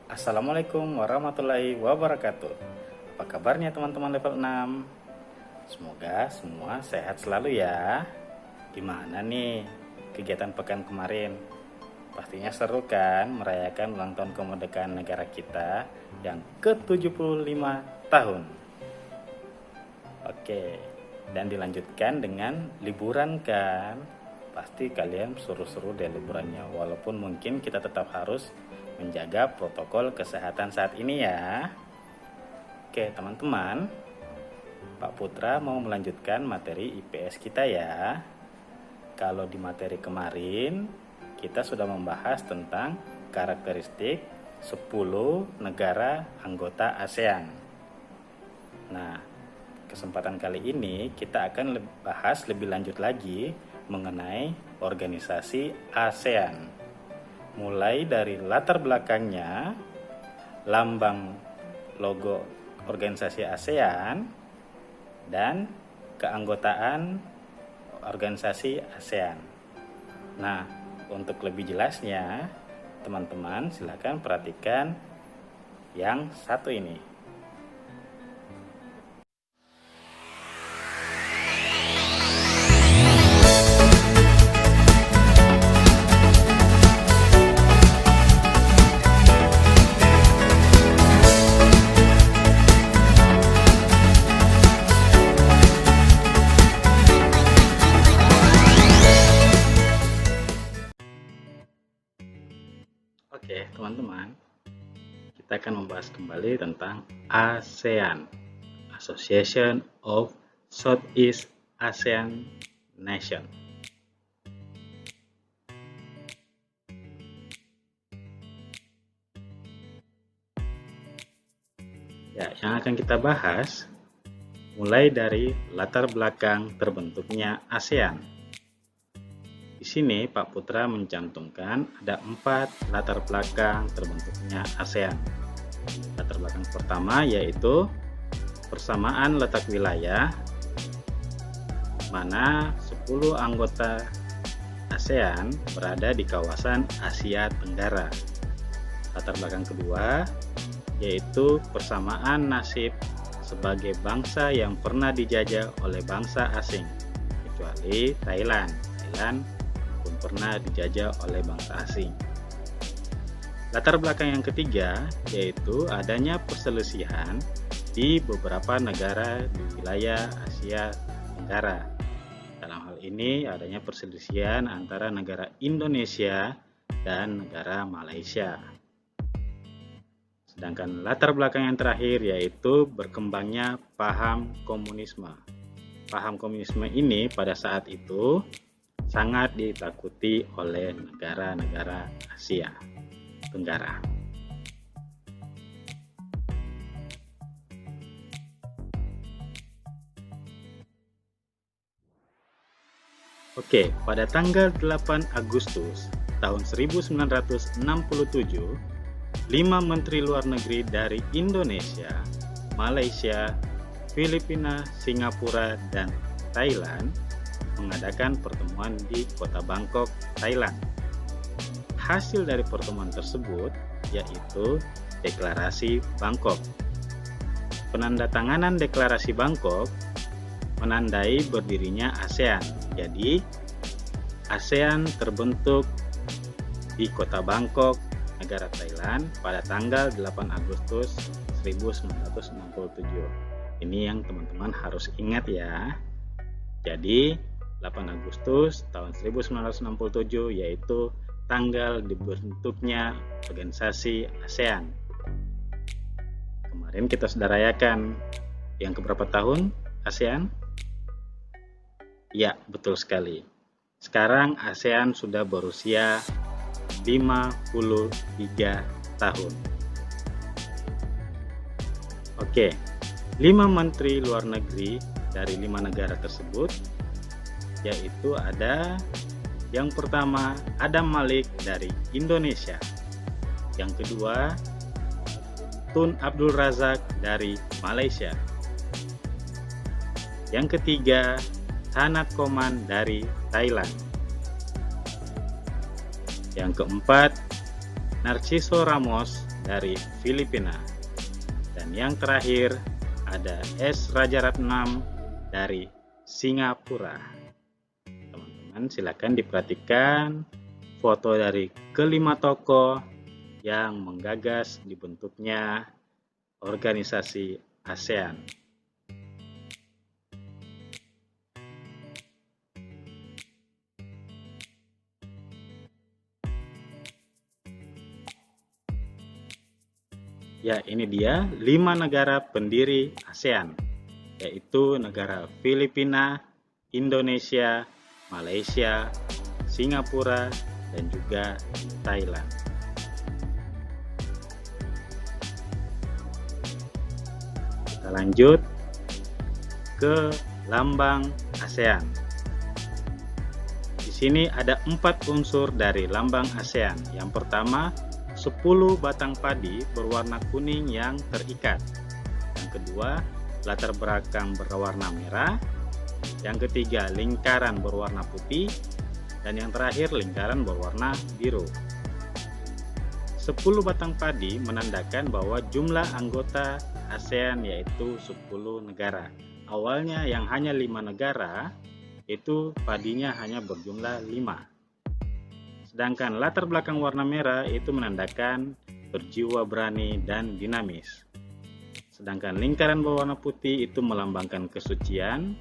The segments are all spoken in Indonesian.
Assalamualaikum warahmatullahi wabarakatuh. Apa kabarnya teman-teman level 6? Semoga semua sehat selalu ya. Gimana nih kegiatan pekan kemarin? Pastinya seru kan merayakan ulang tahun kemerdekaan negara kita yang ke-75 tahun. Oke, dan dilanjutkan dengan liburan kan? Pasti kalian seru-seru deh liburannya, walaupun mungkin kita tetap harus menjaga protokol kesehatan saat ini ya. Oke teman-teman, Pak Putra mau melanjutkan materi IPS kita ya. Kalau di materi kemarin kita sudah membahas tentang karakteristik 10 negara anggota ASEAN. Nah, kesempatan kali ini kita akan bahas lebih lanjut lagi mengenai organisasi ASEAN. Mulai dari latar belakangnya, lambang logo organisasi ASEAN, dan keanggotaan organisasi ASEAN. Nah, untuk lebih jelasnya, teman-teman silakan perhatikan yang satu ini. Oke, teman-teman, kita akan membahas kembali tentang ASEAN, Association of Southeast Asian Nations. Ya, yang akan kita bahas mulai dari latar belakang terbentuknya ASEAN. Di sini Pak Putra mencantumkan ada 4 latar belakang terbentuknya ASEAN. Latar belakang pertama yaitu persamaan letak wilayah, mana 10 anggota ASEAN berada di kawasan Asia Tenggara. Latar belakang kedua yaitu persamaan nasib sebagai bangsa yang pernah dijajah oleh bangsa asing, kecuali Thailand pun pernah dijajah oleh bangsa asing. Latar belakang yang ketiga yaitu adanya perselisihan di beberapa negara di wilayah Asia Tenggara. Dalam hal ini adanya perselisihan antara negara Indonesia dan negara Malaysia. Sedangkan latar belakang yang terakhir yaitu berkembangnya paham komunisme. Paham komunisme ini pada saat itu sangat ditakuti oleh negara-negara Asia Tenggara. Oke, pada tanggal 8 Agustus tahun 1967, 5 menteri luar negeri dari Indonesia, Malaysia, Filipina, Singapura, dan Thailand mengadakan pertemuan di kota Bangkok, Thailand. Hasil dari pertemuan tersebut yaitu Deklarasi Bangkok. Penandatanganan Deklarasi Bangkok menandai berdirinya ASEAN. Jadi, ASEAN terbentuk di kota Bangkok, negara Thailand pada tanggal 8 Agustus 1967. Ini yang teman-teman harus ingat ya. Jadi, 8 Agustus tahun 1967 yaitu tanggal dibentuknya organisasi ASEAN. Kemarin kita sudah rayakan yang keberapa tahun ASEAN? Ya, betul sekali. Sekarang ASEAN sudah berusia 53 tahun. Oke, 5 menteri luar negeri dari 5 negara tersebut yaitu ada yang pertama Adam Malik dari Indonesia, yang kedua Tun Abdul Razak dari Malaysia, Yang ketiga, Tanakoman dari Thailand. Yang keempat, Narciso Ramos dari Filipina. Dan yang terakhir, ada S. Rajaratnam dari Singapura. Teman-teman silakan diperhatikan foto dari kelima tokoh yang menggagas dibentuknya organisasi ASEAN. Ya, ini dia 5 negara pendiri ASEAN, yaitu negara Filipina, Indonesia, Malaysia, Singapura, dan juga Thailand. Kita lanjut ke lambang ASEAN. Di sini ada 4 unsur dari lambang ASEAN. Yang pertama, 10 batang padi berwarna kuning yang terikat. Yang kedua, latar belakang berwarna merah. Yang ketiga, lingkaran berwarna putih. Dan yang terakhir, lingkaran berwarna biru. 10 batang padi menandakan bahwa jumlah anggota ASEAN yaitu 10 negara. Awalnya yang hanya 5 negara, itu padinya hanya berjumlah 5. Sedangkan latar belakang warna merah itu menandakan berjiwa berani dan dinamis. Sedangkan lingkaran berwarna putih itu melambangkan kesucian,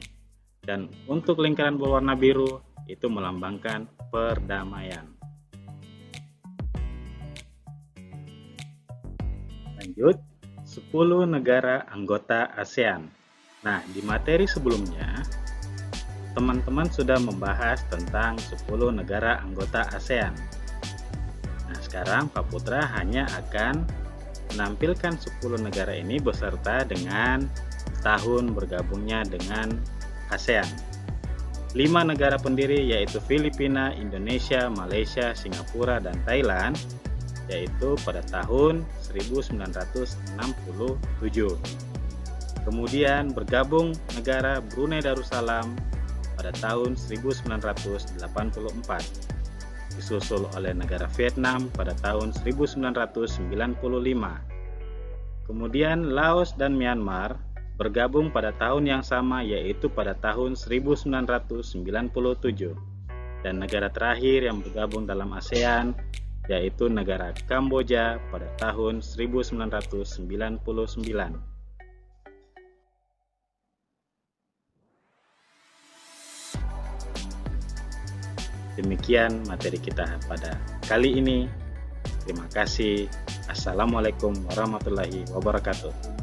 dan untuk lingkaran berwarna biru itu melambangkan perdamaian. Lanjut, 10 negara anggota ASEAN. Nah, di materi sebelumnya teman-teman sudah membahas tentang 10 negara anggota ASEAN. Nah, sekarang Pak Putra hanya akan menampilkan 10 negara ini beserta dengan tahun bergabungnya dengan ASEAN. 5 negara pendiri yaitu Filipina, Indonesia, Malaysia, Singapura, dan Thailand, yaitu pada tahun 1967. Kemudian bergabung negara Brunei Darussalam pada tahun 1984, disusul oleh negara Vietnam pada tahun 1995. Kemudian Laos dan Myanmar bergabung pada tahun yang sama yaitu pada tahun 1997. Dan negara terakhir yang bergabung dalam ASEAN yaitu negara Kamboja pada tahun 1999. Demikian materi kita pada kali ini. Terima kasih. Assalamualaikum warahmatullahi wabarakatuh.